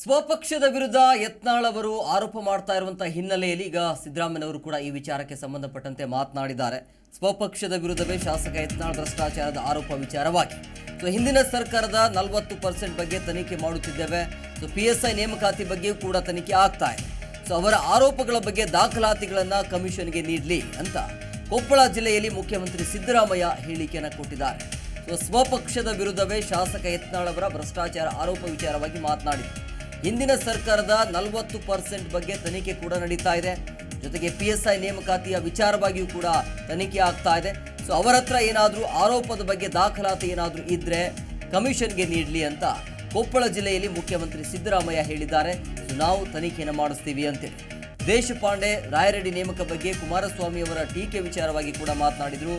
ಸ್ವಪಕ್ಷದ ವಿರುದ್ಧ ಯತ್ನಾಳ್ ಅವರು ಆರೋಪ ಮಾಡ್ತಾ ಇರುವಂತಹ ಹಿನ್ನೆಲೆಯಲ್ಲಿ ಈಗ ಸಿದ್ದರಾಮಯ್ಯನವರು ಕೂಡ ಈ ವಿಚಾರಕ್ಕೆ ಸಂಬಂಧಪಟ್ಟಂತೆ ಮಾತನಾಡಿದ್ದಾರೆ. ಸ್ವಪಕ್ಷದ ವಿರುದ್ಧವೇ ಶಾಸಕ ಯತ್ನಾಳ್ ಭ್ರಷ್ಟಾಚಾರದ ಆರೋಪ ವಿಚಾರವಾಗಿ ಹಿಂದಿನ ಸರ್ಕಾರದ 40% ಬಗ್ಗೆ ತನಿಖೆ ಮಾಡುತ್ತಿದ್ದೇವೆ. PSI ನೇಮಕಾತಿ ಬಗ್ಗೆಯೂ ಕೂಡ ತನಿಖೆ ಆಗ್ತಾ ಇದೆ. ಅವರ ಆರೋಪಗಳ ಬಗ್ಗೆ ದಾಖಲಾತಿಗಳನ್ನು ಕಮಿಷನ್ಗೆ ನೀಡಲಿ ಅಂತ ಕೊಪ್ಪಳ ಜಿಲ್ಲೆಯಲ್ಲಿ ಮುಖ್ಯಮಂತ್ರಿ ಸಿದ್ದರಾಮಯ್ಯ ಹೇಳಿಕೆಯನ್ನು ಕೊಟ್ಟಿದ್ದಾರೆ. ಸ್ವಪಕ್ಷದ ವಿರುದ್ಧವೇ ಶಾಸಕ ಯತ್ನಾಳ್ ಅವರ ಭ್ರಷ್ಟಾಚಾರ ಆರೋಪ ವಿಚಾರವಾಗಿ ಮಾತನಾಡಿದರು. ಹಿಂದಿನ ಸರ್ಕಾರದ 40% ಬಗ್ಗೆ ತನಿಖೆ ಕೂಡ ನಡೀತಾ ಇದೆ. ಜೊತೆಗೆ PSI ನೇಮಕಾತಿಯ ವಿಚಾರವಾಗಿಯೂ ಕೂಡ ತನಿಖೆ ಆಗ್ತಾ ಇದೆ. ಅವರ ಹತ್ರ ಏನಾದರೂ ಆರೋಪದ ಬಗ್ಗೆ ದಾಖಲಾತಿ ಏನಾದರೂ ಇದ್ರೆ ಕಮಿಷನ್ಗೆ ನೀಡಲಿ ಅಂತ ಕೊಪ್ಪಳ ಜಿಲ್ಲೆಯಲ್ಲಿ ಮುಖ್ಯಮಂತ್ರಿ ಸಿದ್ದರಾಮಯ್ಯ ಹೇಳಿದ್ದಾರೆ. ನಾವು ತನಿಖೆಯನ್ನು ಮಾಡಿಸ್ತೀವಿ ಅಂತೇಳಿ. ದೇಶಪಾಂಡೆ ರಾಯರೆಡ್ಡಿ ನೇಮಕ ಬಗ್ಗೆ ಕುಮಾರಸ್ವಾಮಿ ಅವರ ಟೀಕೆ ವಿಚಾರವಾಗಿ ಕೂಡ ಮಾತನಾಡಿದರು.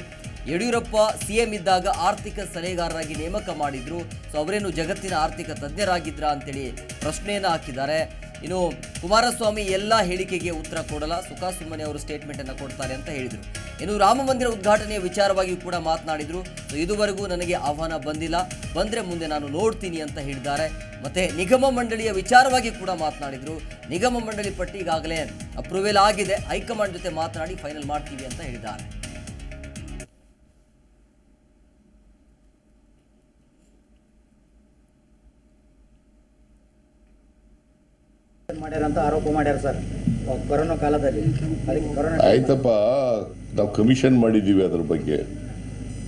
ಯಡಿಯೂರಪ್ಪ CM ಇದ್ದಾಗ ಆರ್ಥಿಕ ಸಲಹೆಗಾರರಾಗಿ ನೇಮಕ ಮಾಡಿದ್ರು. ಅವರೇನು ಜಗತ್ತಿನ ಆರ್ಥಿಕ ತಜ್ಞರಾಗಿದ್ರಾ ಅಂತೇಳಿ ಪ್ರಶ್ನೆಯನ್ನು ಹಾಕಿದ್ದಾರೆ. ಇನ್ನು ಕುಮಾರಸ್ವಾಮಿ ಎಲ್ಲ ಹೇಳಿಕೆಗೆ ಉತ್ತರ ಕೊಡಲ್ಲ, ಸುಖಾಸುಮ್ಮನೆ ಅವರು ಸ್ಟೇಟ್ಮೆಂಟ್ ಅನ್ನು ಕೊಡ್ತಾರೆ ಅಂತ ಹೇಳಿದರು. ಇನ್ನು ರಾಮ ಮಂದಿರ ಉದ್ಘಾಟನೆಯ ವಿಚಾರವಾಗಿ ಕೂಡ ಮಾತನಾಡಿದ್ರು. ಇದುವರೆಗೂ ನನಗೆ ಆಹ್ವಾನ ಬಂದಿಲ್ಲ, ಬಂದರೆ ಮುಂದೆ ನಾನು ನೋಡ್ತೀನಿ ಅಂತ ಹೇಳಿದ್ದಾರೆ. ಮತ್ತೆ ನಿಗಮ ಮಂಡಳಿಯ ವಿಚಾರವಾಗಿ ಕೂಡ ಮಾತನಾಡಿದ್ರು. ನಿಗಮ ಮಂಡಳಿ ಪಟ್ಟಿ ಈಗಾಗಲೇ ಅಪ್ರೂವಲ್ ಆಗಿದೆ, ಹೈಕಮಾಂಡ್ ಜೊತೆ ಮಾತನಾಡಿ ಫೈನಲ್ ಮಾಡ್ತೀವಿ ಅಂತ ಹೇಳಿದ್ದಾರೆ. ಮಾಡ್ಯಾರಂತ ಆರೋಪ ಮಾಡ್ಯಾರ ಸರ್ ಕೊರೋನಾ ಕಾಲದಲ್ಲಿ. ಆಯ್ತಪ್ಪ, ನಾವು ಕಮಿಷನ್ ಮಾಡಿದ್ದೀವಿ. ಅದ್ರ ಬಗ್ಗೆ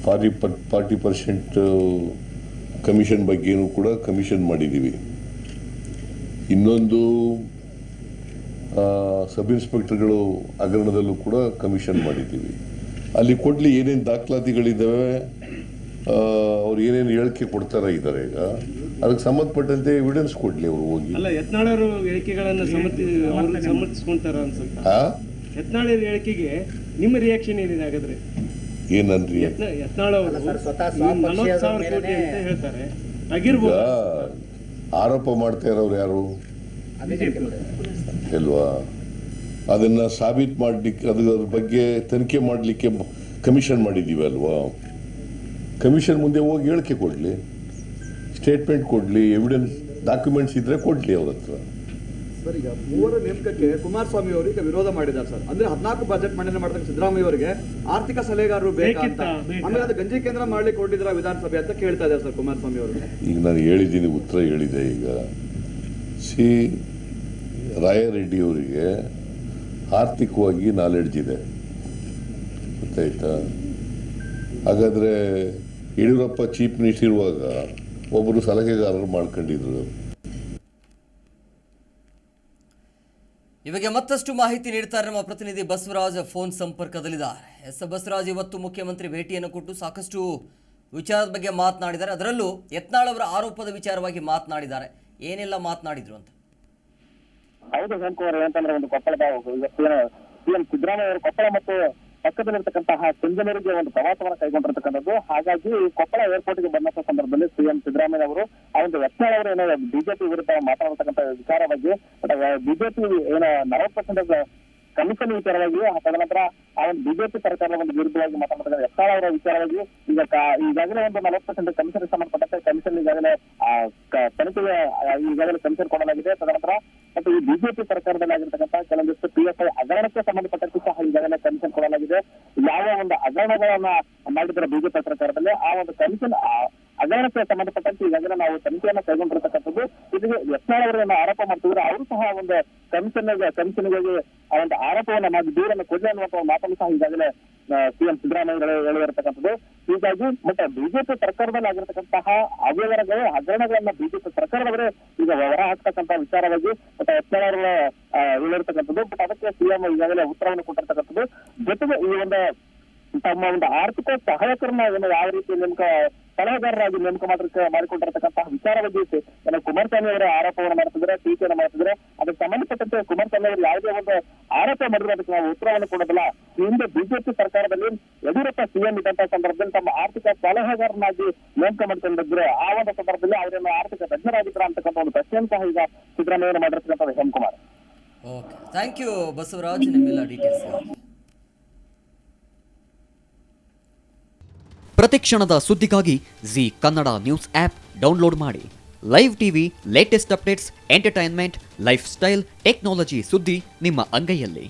40% ಕಮಿಷನ್ ಬಗ್ಗೆನೂ ಕೂಡ ಕಮಿಷನ್ ಮಾಡಿದ್ದೀವಿ. ಇನ್ನೊಂದು ಸಬ್ ಇನ್ಸ್ಪೆಕ್ಟರ್ಗಳು ಹಗರಣದಲ್ಲೂ ಕೂಡ ಕಮಿಷನ್ ಮಾಡಿದ್ದೀವಿ. ಅಲ್ಲಿ ಕೊಡ್ಲಿ ಏನೇನು ದಾಖಲಾತಿಗಳಿದ್ದಾವೆ, ಅವ್ರು ಏನೇನು ಹೇಳಿಕೆ ಕೊಡ್ತಾರ ಇದ್ದಾರೆ, ಈಗ ಅದಕ್ಕೆ ಸಂಬಂಧಪಟ್ಟಂತೆ ಎವಿಡೆನ್ಸ್ ಕೊಡ್ಲಿ ಅವರು ಹೋಗಿ. ಅಲ್ಲ, ಯತ್ನಾಳರು ಹೇಳಿಕೆಗಳನ್ನು ಸಮರ್ಥಿಸ್ಕೊಂತಾರ ಅನ್ಸುತ್ತೆ. ಯತ್ನಾಳರ ಹೇಳಿಕೆಗೆ ನಿಮ್ಮ ರಿಯಾಕ್ಷನ್ ಏನಿದೆ ಹಾಗಾದ್ರೆ? ಏನನ್ರಿ ಯತ್ನಾಳ್ ಅವರು 40,000 ಕೋಟಿ ಅಂತ ಹೇಳ್ತಾರೆ, ಆಗಿರ್ಬೋದು. ಆರೋಪ ಮಾಡ್ತಾ ಇರೋರು ಯಾರು ಅಲ್ವಾ? ಅದನ್ನ ಸಾಬೀತು ಮಾಡ್ಲಿಕ್ಕೆ, ಅದ್ರ ಬಗ್ಗೆ ತನಿಖೆ ಮಾಡಲಿಕ್ಕೆ ಕಮಿಷನ್ ಮಾಡಿದ್ದೀವಿ ಅಲ್ವಾ? ಕಮಿಷನ್ ಮುಂದೆ ಹೋಗಿ ಹೇಳಿಕೆ ಕೊಡ್ಲಿ, ಸ್ಟೇಟ್ಮೆಂಟ್ ಕೊಡ್ಲಿ, ಎವಿಡೆನ್ಸ್ ಡಾಕ್ಯುಮೆಂಟ್ಸ್ ಇದ್ರೆ ಕೊಡ್ಲಿ ಅವ್ರ ಹತ್ರ. ಸರ್, ಈಗ ಮೂವರ ನೇಮಕಕ್ಕೆ ಕುಮಾರಸ್ವಾಮಿ ಅವರು ಈಗ ವಿರೋಧ ಮಾಡಿದ್ದಾರೆ ಸರ್. ಅಂದ್ರೆ 14 ಬಜೆಟ್ ಮಂಡನೆ ಮಾಡಿದಾಗ ಸಿದ್ದರಾಮಯ್ಯ ಅವರಿಗೆ ಆರ್ಥಿಕ ಸಲಹೆಗಾರರು ಬೇಕಂತ, ಆಮೇಲೆ ಅದು ಗಂಜಿ ಕೇಂದ್ರ ಮಾಡ್ಲಿಕ್ಕೆ ಹೊರಟಿದ್ರ ವಿಧಾನಸಭೆ ಅಂತ ಕೇಳ್ತಾ ಇದ್ದಾರೆ ಸರ್ ಕುಮಾರಸ್ವಾಮಿ ಅವರು. ಈಗ ನಾನು ಹೇಳಿದ್ದೀನಿ, ಉತ್ತರ ಹೇಳಿದೆ. ಈಗ ರಾಯರೆಡ್ಡಿ ಅವರಿಗೆ ಆರ್ಥಿಕವಾಗಿ ನಾಲೆಡ್ಜ್ ಇದೆ, ಗೊತ್ತಾಯ್ತಾ? ಹಾಗಾದ್ರೆ ಯಡಿಯೂರಪ್ಪ ಚೀಫ್ ಮಿನಿಸ್ಟರ್ ಇರುವಾಗ ಒಬ್ಬರು ಸಲಹೆಗಾರರು ಮಾಡ್ಕೊಂಡಿದ್ರು. ಇವಾಗ ಮತ್ತಷ್ಟು ಮಾಹಿತಿ ನೀಡ್ತಾರೆ ನಮ್ಮ ಪ್ರತಿನಿಧಿ ಬಸವರಾಜ್ ಫೋನ್ ಸಂಪರ್ಕದಲ್ಲಿದ್ದಾರೆ. ಬಸವರಾಜ್, ಇವತ್ತು ಮುಖ್ಯಮಂತ್ರಿ ಭೇಟಿಯನ್ನು ಕೊಟ್ಟು ಸಾಕಷ್ಟು ವಿಚಾರದ ಬಗ್ಗೆ ಮಾತನಾಡಿದ್ದಾರೆ. ಅದರಲ್ಲೂ ಯತ್ನಾಳ್ ಅವರ ಆರೋಪದ ವಿಚಾರವಾಗಿ ಮಾತನಾಡಿದ್ದಾರೆ. ಏನೆಲ್ಲ ಮಾತನಾಡಿದ್ರು ಅಂತ? ಹೌದು ಹೇಮಕುಮಾರ್, ಏನಂತಂದ್ರೆ ಒಂದು ಕೊಪ್ಪಳದ CM ಸಿದ್ದರಾಮಯ್ಯ ಅವರು ಕೊಪ್ಪಳ ಮತ್ತು ಪಕ್ಕದಲ್ಲಿರ್ತಕ್ಕಂತಹ ಕೆಂಜನೂರಿಗೆ ಒಂದು ಪ್ರವಾಸವನ್ನು ಕೈಗೊಂಡಿರ್ತಕ್ಕಂಥದ್ದು. ಹಾಗಾಗಿ ಕೊಪ್ಪಳ ಏರ್ಪೋರ್ಟ್ಗೆ ಬಂದಂತ ಸಂದರ್ಭದಲ್ಲಿ CM ಸಿದ್ದರಾಮಯ್ಯ ಅವರು ಆ ಒಂದು ಯತ್ನಾಳ್ ಅವರು ಏನೋ ಬಿಜೆಪಿ ವಿರುದ್ಧ ಮಾತನಾಡತಕ್ಕಂಥ ವಿಚಾರವಾಗಿ, ಬಿಜೆಪಿ ಏನೋ 40% ಕಮಿಷನ್ ವಿಚಾರವಾಗಿ, ತದನಂತರ ಆ ಒಂದು ಬಿಜೆಪಿ ಸರ್ಕಾರದ ಒಂದು ವಿರುದ್ಧವಾಗಿ ಮಾತನಾಡ್ತಾರೆ ಯತ್ನಾಳ್ ಅವರ ವಿಚಾರವಾಗಿ. ಈಗಾಗಲೇ ಒಂದು 40% ಕಮಿಷನ್ ಸಂಬಂಧಪಟ್ಟಂತೆ ಕಮಿಷನ್ ಈಗಾಗಲೇ ತನಿಖೆಗೆ ಈಗಾಗಲೇ ಕಮಿಷನ್ ಕೊಡಲಾಗಿದೆ. ತದನಂತರ ಮತ್ತು ಈ ಬಿಜೆಪಿ ಸರ್ಕಾರದಲ್ಲಿ ಆಗಿರ್ತಕ್ಕಂಥ ಕೆಲವೊಂದಿಷ್ಟು PSI ಹಗರಣಕ್ಕೆ ಸಂಬಂಧಪಟ್ಟಂತೆ ಸಹ ಈಗಾಗಲೇ ಕಮಿಷನ್ ಕೊಡಲಾಗಿದೆ. ಯಾವ ಒಂದು ಹಗರಣಗಳನ್ನ ಮಾಡಿದ್ರೆ ಬಿಜೆಪಿ ಸರ್ಕಾರದಲ್ಲಿ ಆ ಒಂದು ಕಮಿಷನ್ ಹಗರಣಕ್ಕೆ ಸಂಬಂಧಪಟ್ಟಂತೆ ಈಗಾಗಲೇ ನಾವು ತನಿಖೆಯನ್ನು ಕೈಗೊಂಡಿರ್ತಕ್ಕಂಥದ್ದು. ಇದಕ್ಕೆ ಯತ್ನಾಳ್ ಅವರನ್ನು ಆರೋಪ ಮಾಡ್ತಿದ್ರೆ ಅವರು ಸಹ ಒಂದು ಕಮಿಷನ್ಗಾಗಿ ಆ ಒಂದು ಆರೋಪವನ್ನ ಮಾಡಿ ದೂರನ್ನು ಕೊಡಲಿ ಅನ್ನುವಂಥ ಮಾತನ್ನು ಸಹ ಈಗಾಗಲೇ CM ಸಿದ್ದರಾಮಯ್ಯ ಹೇಳಿರತಕ್ಕಂಥದ್ದು. ಹೀಗಾಗಿ ಮತ್ತೆ ಬಿಜೆಪಿ ಸರ್ಕಾರದಲ್ಲಿ ಆಗಿರತಕ್ಕಂತಹ ಅವ್ಯವಹಾರಗಳು, ಹಗರಣಗಳನ್ನ ಬಿಜೆಪಿ ಸರ್ಕಾರದವರೇ ಈಗ ಹೊರ ಹಾಕ್ತಕ್ಕಂಥ ವಿಚಾರವಾಗಿ ಮತ್ತೆ ಯತ್ನಾಳ್ ಅವರು ಹೇಳಿರ್ತಕ್ಕಂಥದ್ದು. ಬಟ್ ಅದಕ್ಕೆ CM ಈಗಾಗಲೇ ಉತ್ತರವನ್ನು ಕೊಟ್ಟಿರ್ತಕ್ಕಂಥದ್ದು. ಜೊತೆಗೆ ಈ ಒಂದು ತಮ್ಮ ಒಂದು ಆರ್ಥಿಕ ಸಹಾಯಕರನ್ನ ಯಾವ ರೀತಿ ಸಲಹೆಗಾರರಾಗಿ ನೇಮಕ ಮಾಡಿಕೊಂಡಿರ್ತಕ್ಕಂತಹ ವಿಚಾರವಾಗಿ ಕುಮಾರಸ್ವಾಮಿ ಅವರ ಆರೋಪವನ್ನು ಮಾಡ್ತಿದ್ರೆ, ಟೀಕೆಯನ್ನು ಮಾಡ್ತಿದ್ರೆ, ಅದಕ್ಕೆ ಸಂಬಂಧಪಟ್ಟಂತೆ ಕುಮಾರಸ್ವಾಮಿ ಅವರು ಯಾವುದೇ ಒಂದು ಆರೋಪ ಮಾಡಿದ್ರೆ ಅದಕ್ಕೆ ನಾವು ಉತ್ತರವನ್ನು ಕೊಡೋದಿಲ್ಲ. ಹಿಂದೆ ಬಿಜೆಪಿ ಸರ್ಕಾರದಲ್ಲಿ ಯಡಿಯೂರಪ್ಪ CM ಇದ್ದಂತಹ ಸಂದರ್ಭದಲ್ಲಿ ತಮ್ಮ ಆರ್ಥಿಕ ಸಲಹೆಗಾರನಾಗಿ ನೇಮಕ ಮಾಡ್ಕೊಂಡಿದ್ರೆ ಆ ಒಂದು ಸಂದರ್ಭದಲ್ಲಿ ಅವರನ್ನು ಆರ್ಥಿಕ ತಜ್ಞರಾಗಿದ್ರ ಅಂತಕ್ಕಂಥ ಒಂದು ಪ್ರಶ್ನೆಯನ್ನು ಸಹ ಈಗ ಸಿದ್ದರಾಮಯ್ಯ ಮಾಡಿರ್ತಕ್ಕಂಥ Hemakumar. Okay, thank you Basavaraj, ನಿಮ್ಮೆಲ್ಲ ಡೀಟೇಲ್ಸ್. ಪ್ರತಿಕ್ಷಣದ ಸುದ್ದಿಗಾಗಿ Zee Kannada news app download ಮಾಡಿ. Live TV, latest updates, entertainment, lifestyle, technology ಸುದ್ದಿ ನಿಮ್ಮ ಅಂಗೈಯಲ್ಲಿ.